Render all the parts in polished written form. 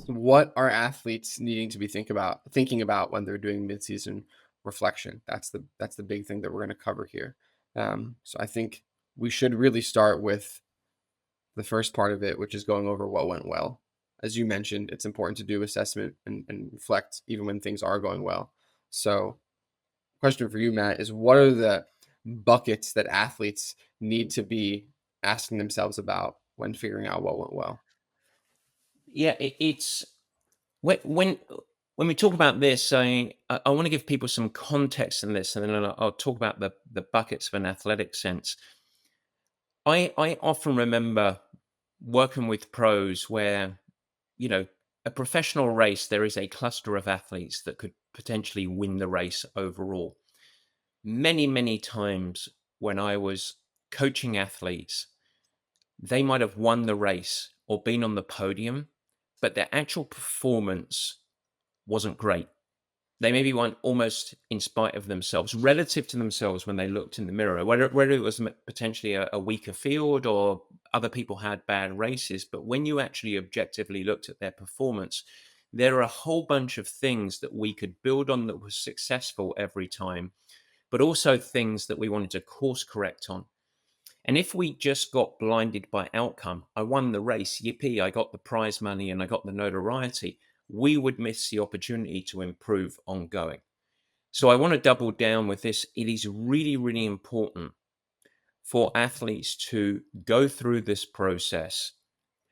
What are athletes needing to be thinking about when they're doing midseason reflection? That's the big thing that we're going to cover here. So I think we should really start with the first part of it, which is going over what went well. As you mentioned, it's important to do assessment and reflect even when things are going well. So, question for you, Matt, is what are the buckets that athletes need to be asking themselves about when figuring out what went well? Yeah, it's when when when we talk about this, I want to give people some context in this, and then I'll talk about the buckets of an athletic sense. I often remember working with pros where, you know, a professional race, there is a cluster of athletes that could potentially win the race overall. Many times when I was coaching athletes, they might have won the race or been on the podium, but their actual performance wasn't great. They maybe won almost in spite of themselves, relative to themselves when they looked in the mirror, whether it was potentially a weaker field or other people had bad races. But when you actually objectively looked at their performance, there are a whole bunch of things that we could build on that was successful every time, but also things that we wanted to course correct on. And if we just got blinded by outcome, I won the race, yippee, I got the prize money and I got the notoriety, we would miss the opportunity to improve ongoing. So I want to double down with this. It is really important for athletes to go through this process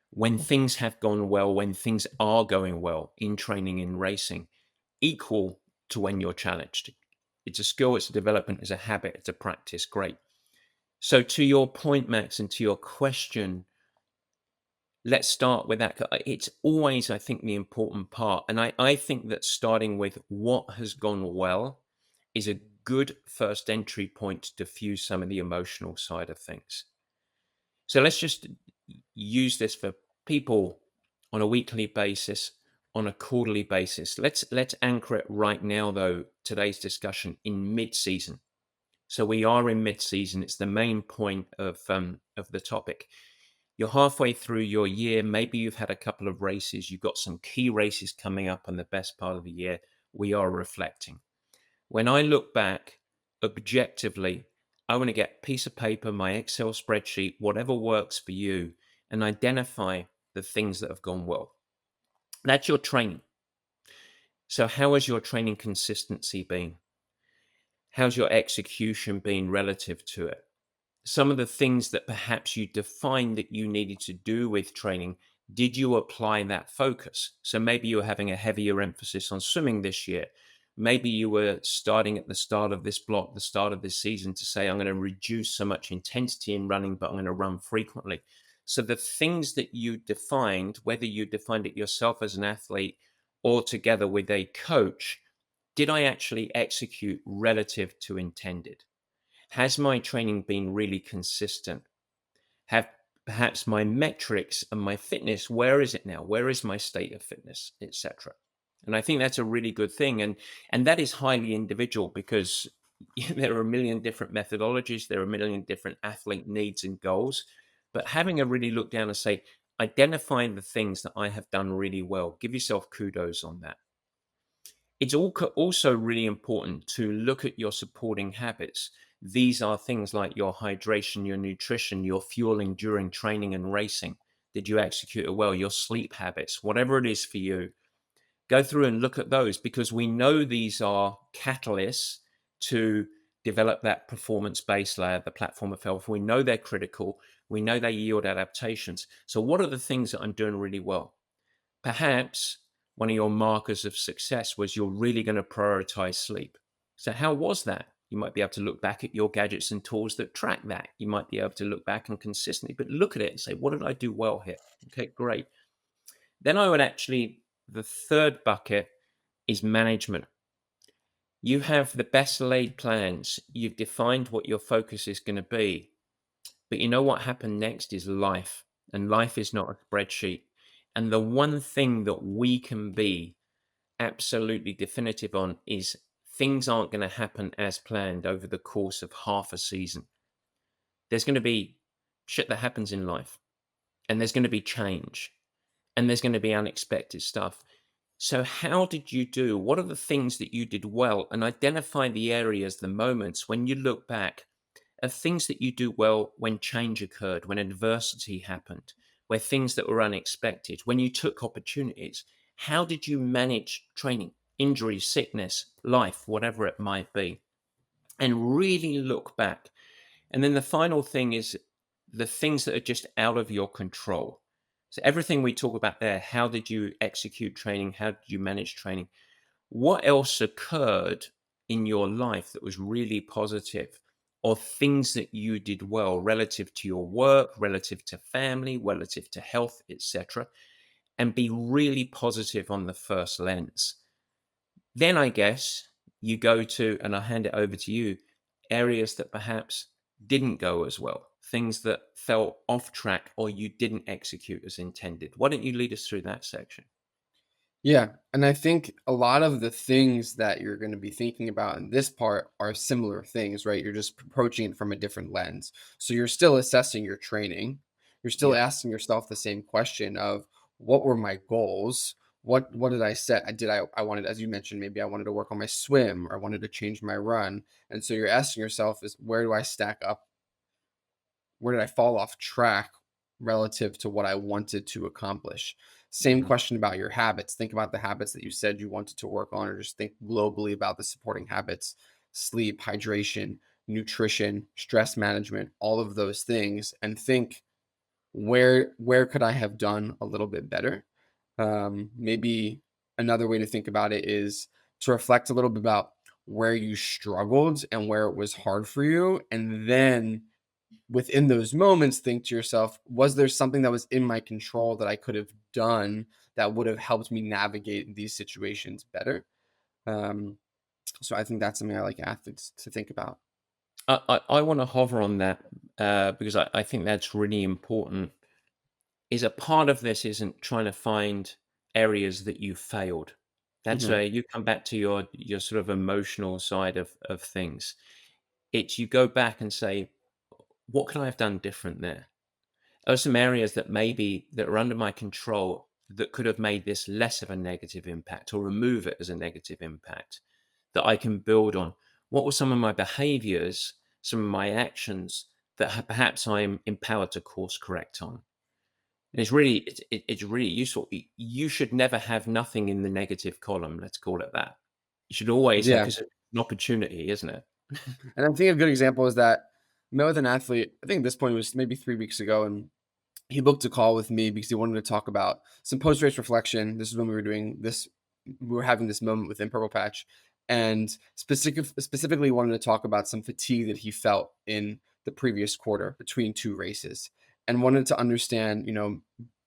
when things have gone well, when things are going well in training, in racing, equal to when you're challenged. It's a skill, it's a development, it's a habit, it's a practice. Great. So, to your point, Max, and to your question, let's start with that. It's always, I think, the important part. And I think that starting with what has gone well is a good first entry point to diffuse some of the emotional side of things. So, let's just use this for people on a weekly basis, on a quarterly basis. Let's anchor it right now, though, today's discussion in mid-season. So we are in mid-season. It's the main point of the topic. You're halfway through your year. Maybe you've had a couple of races. You've got some key races coming up in the best part of the year. We are reflecting. When I look back objectively, I want to get a piece of paper, my Excel spreadsheet, whatever works for you, and identify the things that have gone well. That's your training. So, how has your training consistency been? How's your execution been relative to it? Some of the things that perhaps you defined that you needed to do with training, did you apply that focus? So maybe you were having a heavier emphasis on swimming this year. Maybe you were starting at the start of this block, the start of this season, to say, I'm going to reduce so much intensity in running, but I'm going to run frequently. So the things that you defined, whether you defined it yourself as an athlete or together with a coach, did I actually execute relative to intended? Has my training been really consistent? Have perhaps my metrics and my fitness, where is it now? Where is my state of fitness, etc.? And I think that's a really good thing. And that is highly individual because there are a million different methodologies, there are a million different athlete needs and goals. But having a really look down and say, identifying the things that I have done really well, give yourself kudos on that. It's also really important to look at your supporting habits. These are things like your hydration, your nutrition, your fueling during training and racing. Did you execute it well? Your sleep habits, whatever it is for you, go through and look at those because we know these are catalysts to develop that performance base layer, the platform of health. We know they're critical. We know they yield adaptations. So, what are the things that I'm doing really well? Perhaps one of your markers of success was you're really going to prioritize sleep. So, how was that? You might be able to look back at your gadgets and tools that track that. You might be able to look back and consistently, but look at it and say, what did I do well here? Okay, great. Then I would actually, the third bucket is management. You have the best laid plans. You've defined what your focus is going to be. But you know what happened next is life. And life is not a spreadsheet. And the one thing that we can be absolutely definitive on is things aren't going to happen as planned over the course of half a season. There's going to be shit that happens in life, and there's going to be change. and there's going to be unexpected stuff. So, how did you do? What are the things that you did well? And identify the areas, the moments when you look back of things that you do well when change occurred, when adversity happened, where things that were unexpected, when you took opportunities. How did you manage training, injury, sickness, life, whatever it might be? And really look back. And then the final thing is the things that are just out of your control. So, everything we talk about there, how did you execute training? How did you manage training? What else occurred in your life that was really positive, or things that you did well relative to your work, relative to family, relative to health, etc., and be really positive on the first lens. Then I guess you go to, and I hand it over to you, areas that perhaps didn't go as well, things that fell off track or you didn't execute as intended. Why don't you lead us through that section? Yeah, and I think a lot of the things that you're going to be thinking about in this part are similar things, right? You're just approaching it from a different lens. So you're still assessing your training. You're still Yeah. asking yourself the same question of what were my goals? What did I set? I wanted, as you mentioned, maybe I wanted to work on my swim or I wanted to change my run. And so you're asking yourself is where do I stack up, where did I fall off track relative to what I wanted to accomplish? Same Mhm. question about your habits. Think about the habits that you said you wanted to work on, or just think globally about the supporting habits: sleep, hydration, nutrition, stress management, all of those things, and think where could I have done a little bit better? Maybe another way to think about it is to reflect a little bit about where you struggled and where it was hard for you, and then within those moments think to yourself, was there something that was in my control that I could have done that would have helped me navigate these situations better? um, so I think that's something I like athletes to think about. I want to hover on that because I think that's really important. Is a part of this isn't trying to find areas that you failed. That's Hmm. where you come back to your sort of emotional side of things. It's you go back and say, what could I have done different there? Are some areas that maybe that are under my control that could have made this less of a negative impact or remove it as a negative impact that I can build on? What were some of my behaviors, some of my actions that perhaps I'm empowered to course correct on? And it's really useful. You should never have nothing in the negative column. Let's call it that. You should always have Yeah, because it's an opportunity, isn't it? and I think a good example is that I met with an athlete. I think at this point it was maybe 3 weeks ago, and he booked a call with me because he wanted to talk about some post race reflection. This is when we were doing this, we were having this moment within Purple Patch, and specifically wanted to talk about some fatigue that he felt in the previous quarter between two races, and wanted to understand,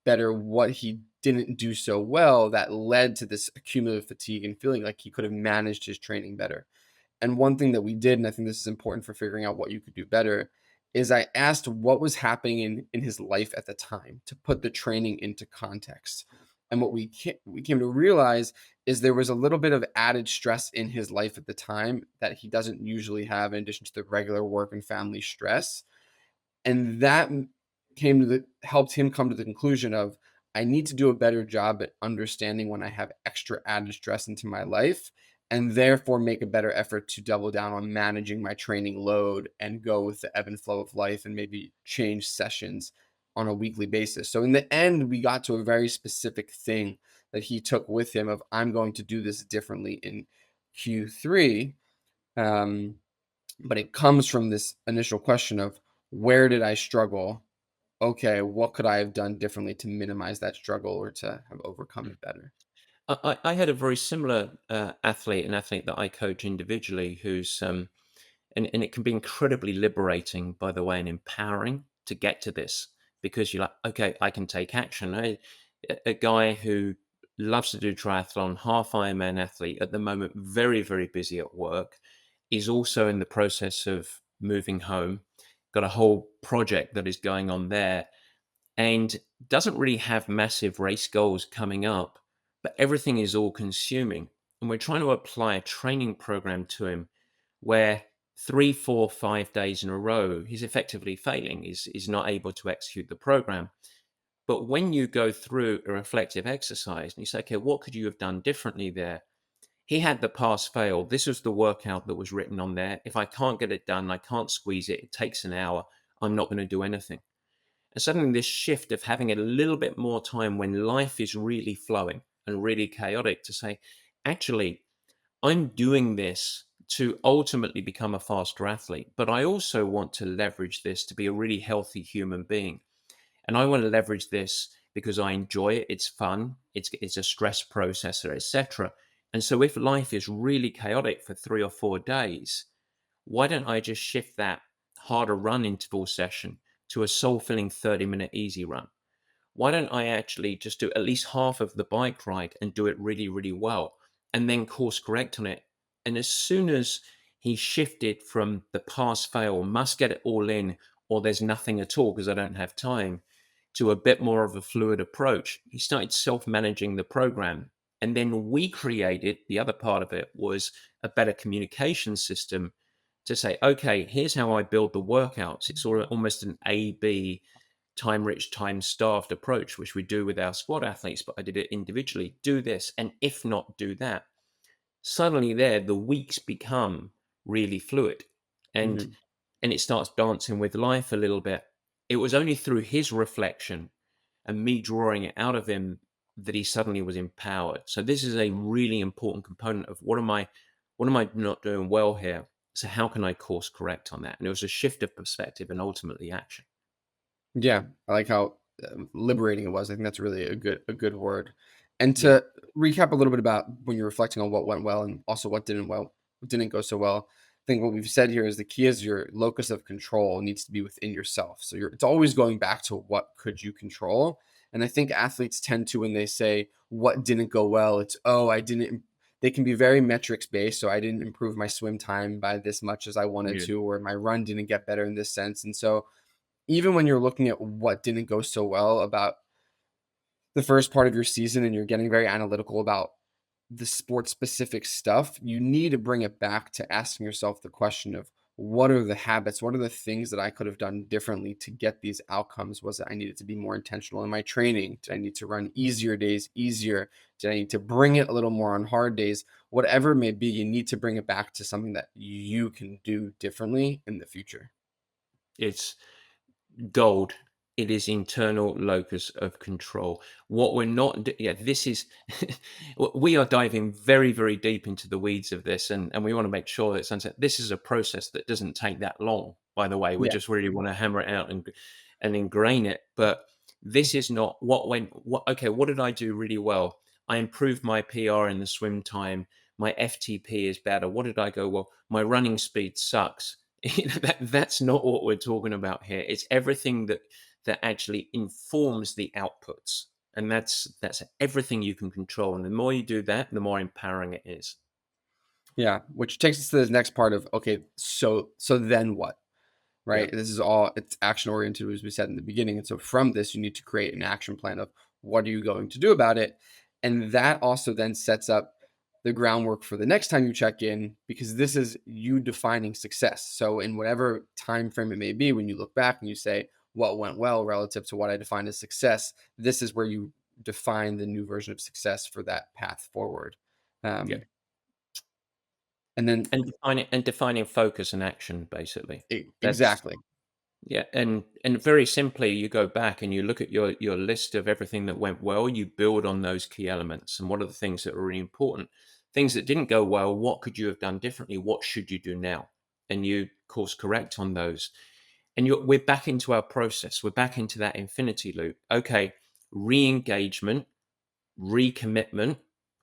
better what he didn't do so well that led to this accumulative fatigue and feeling like he could have managed his training better. And one thing that we did, and I think this is important for figuring out what you could do better, is I asked what was happening in his life at the time to put the training into context. And what we came to realize is there was a little bit of added stress in his life at the time that he doesn't usually have, in addition to the regular work and family stress. And that came to the helped him come to the conclusion of, I need to do a better job at understanding when I have extra added stress into my life, and therefore make a better effort to double down on managing my training load and go with the ebb and flow of life and maybe change sessions on a weekly basis. So in the end, we got to a very specific thing that he took with him of, I'm going to do this differently in Q3. Um, but it comes from this initial question of, where did I struggle? Okay, what could I have done differently to minimize that struggle or to have overcome it better? I had a very similar athlete, an athlete that I coach individually, who's and it can be incredibly liberating, by the way, and empowering to get to this because you're like, okay, I can take action. A guy who loves to do triathlon, half Ironman athlete at the moment, very, very busy at work, is also in the process of moving home, got a whole project that is going on there, and doesn't really have massive race goals coming up, but everything is all consuming. And we're trying to apply a training program to him where 3, 4, 5 days in a row, he's effectively failing, is not able to execute the program. But when you go through a reflective exercise and you say, okay, what could you have done differently there? He had the pass fail. This was the workout that was written on there. If I can't get it done, I can't squeeze it, it takes an hour, I'm not going to do anything. And suddenly, this shift of having a little bit more time when life is really flowing and really chaotic to say, actually, I'm doing this to ultimately become a faster athlete, but I also want to leverage this to be a really healthy human being. And I want to leverage this because I enjoy it. It's fun. It's a stress processor, etc. And so if life is really chaotic for 3 or 4 days, why don't I just shift that harder run interval session to a soul filling 30-minute easy run? Why don't I actually just do at least half of the bike ride and do it really, really well and then course correct on it? And as soon as he shifted from the pass fail, must get it all in, or there's nothing at all because I don't have time, to a bit more of a fluid approach, he started self managing the program. And then we created the other part of it was a better communication system to say, okay, here's how I build the workouts. It's sort of almost an A B time rich, time starved approach, which we do with our squad athletes, but I did it individually. Do this, and if not, do that. Suddenly, there, the weeks become really fluid, and Mhm. and it starts dancing with life a little bit. It was only through his reflection and me drawing it out of him that he suddenly was empowered. So this is a really important component of what am I not doing well here? So how can I course correct on that? And it was a shift of perspective and ultimately action. Yeah, I like how, liberating it was. I think that's really a good word. And Yeah. to recap a little bit about when you're reflecting on what went well and also what didn't go so well. I think what we've said here is the key is your locus of control needs to be within yourself. So it's always going back to what could you control. And I think athletes tend to when they say what didn't go well, it's oh I didn't. They can be very metrics based. So I didn't improve my swim time by this much as I wanted Yeah. to, or my run didn't get better in this sense. And so even when you're looking at what didn't go so well about the first part of your season and you're getting very analytical about the sport specific stuff, you need to bring it back to asking yourself the question of what are the habits? What are the things that I could have done differently to get these outcomes? Was it I needed to be more intentional in my training? Did I need to run easier days easier? Did I need to bring it a little more on hard days? Whatever it may be, you need to bring it back to something that you can do differently in the future. It's gold. It is internal locus of control. What we're not, yeah, this is, we are diving very, very deep into the weeds of this, and we want to make sure that sunset. This is a process that doesn't take that long. By the way, we Yeah. just really want to hammer it out and ingrain it. But this is not what went. What okay? What did I do really well? I improved my PR in the swim time. My FTP is better. What did I go well? My running speed sucks. That's not what we're talking about here. It's everything that actually informs the outputs, and that's everything you can control. And the more you do that, the more empowering it is. Yeah, which takes us to the next part of okay, so then what? Yeah, Right? This is all it's action oriented as we said in the beginning. And so from this you need to create an action plan of what are you going to do about it? And that also then sets up the groundwork for the next time you check in because this is you defining success. So in whatever time frame it may be when you look back and you say what went well relative to what I defined as success, this is where you define the new version of success for that path forward. yeah, Um, and then and defining focus and action basically. That's exactly. Yeah, and very simply, you go back and you look at your list of everything that went well. You build on those key elements, and what are the things that are really important? Things that didn't go well. What could you have done differently? What should you do now? And you course correct on those. And we're back into our process. We're back into that infinity loop. Okay, re-engagement, recommitment.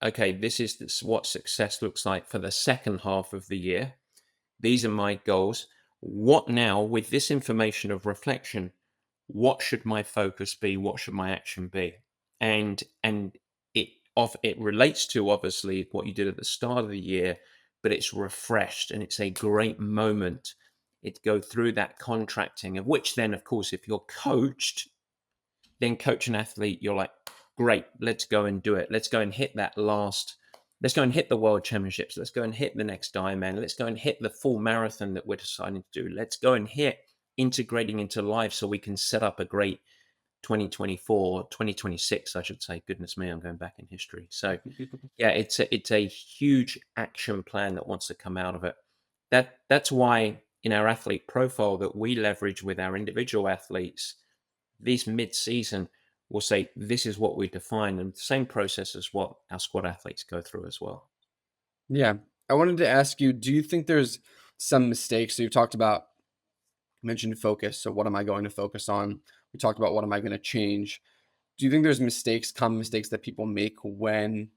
Okay, this is what success looks like for the second half of the year. These are my goals. What now, with this information of reflection, what should my focus be? What should my action be? And it relates to obviously what you did at the start of the year, but it's refreshed and it's a great moment. It go through that contracting, of which then, of course, if you're coached, then coach an athlete, you're like, great, let's go and do it. Let's go and hit that last. Let's go and hit the world championships. Let's go and hit the next Ironman. Let's go and hit the full marathon that we're deciding to do. Let's go and hit integrating into life so we can set up a great 2024, 2026, I should say. Goodness me, I'm going back in history. So yeah, it's a huge action plan that wants to come out of it. That's why in our athlete profile that we leverage with our individual athletes, this mid-season will say this is what we define, and the same process as what our squad athletes go through as well. Yeah. I wanted to ask you, do you think there's some mistakes? So you've talked about, mentioned focus. So what am I going to focus on? We talked about what am I going to change? Do you think there's mistakes, common mistakes that people make when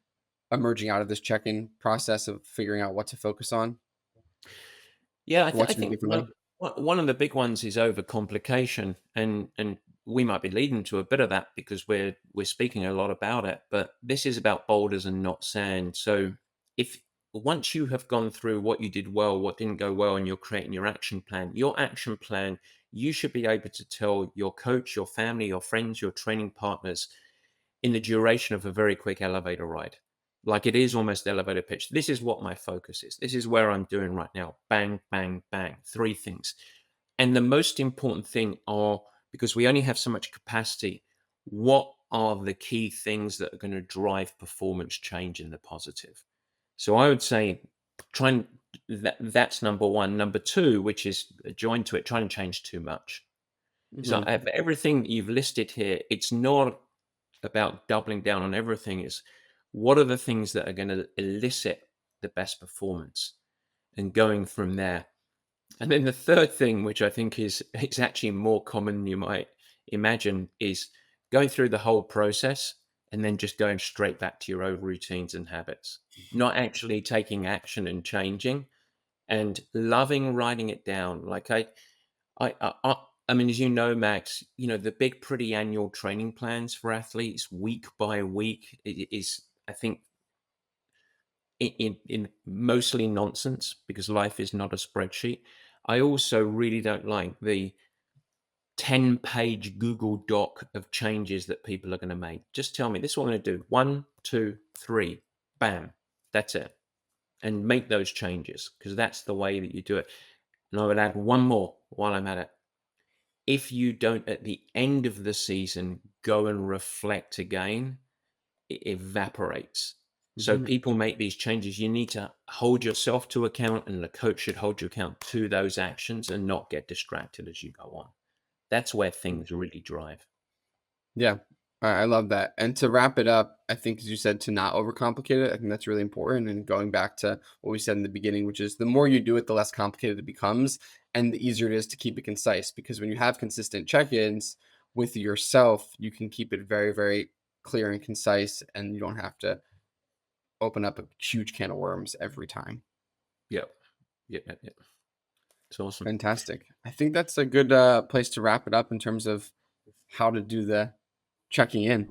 emerging out of this check-in process of figuring out what to focus on? Yeah, Or what I to do think differently? one of the big ones is overcomplication, and we might be leading to a bit of that because we're speaking a lot about it. But this is about boulders and not sand. So if once you have gone through what you did well, what didn't go well, and you're creating your action plan, you should be able to tell your coach, your family, your friends, your training partners in the duration of a very quick elevator ride. Like it is almost elevator pitch. This is what my focus is. This is where I'm doing right now. Bang, bang, bang. Three things. And the most important thing are because we only have so much capacity, what are the key things that are going to drive performance change in the positive? So I would say try and that's number one. Number two, which is joined to it, trying to change too much. So Hmm. everything that you've listed here, it's not about doubling down on everything. Is what are the things that are going to elicit the best performance and going from there. And then the third thing, which I think is it's actually more common than you might imagine, is going through the whole process and then just going straight back to your old routines and habits, not actually taking action and changing and loving writing it down. Like I mean, as you know, Max, the big, pretty annual training plans for athletes, week by week, is I think in mostly nonsense because life is not a spreadsheet. I also really don't like the 10-page Google Doc of changes that people are going to make. Just tell me this is what I'm going to do. One, two, three, bam, that's it, and make those changes because that's the way that you do it. And I would add one more while I'm at it. If you don't at the end of the season go and reflect again, it evaporates. So Hmm. people make these changes. You need to hold yourself to account, and the coach should hold you account to those actions and not get distracted as you go on. That's where things really drive. Yeah, I love that. And to wrap it up, I think, as you said, to not overcomplicate it, I think that's really important. And going back to what we said in the beginning, which is the more you do it, the less complicated it becomes, and the easier it is to keep it concise. Because when you have consistent check ins with yourself, you can keep it very, very clear and concise, and you don't have to open up a huge can of worms every time. Yep. Yep. Yep. Yep. It's awesome. Fantastic. I think that's a good place to wrap it up in terms of how to do the checking in.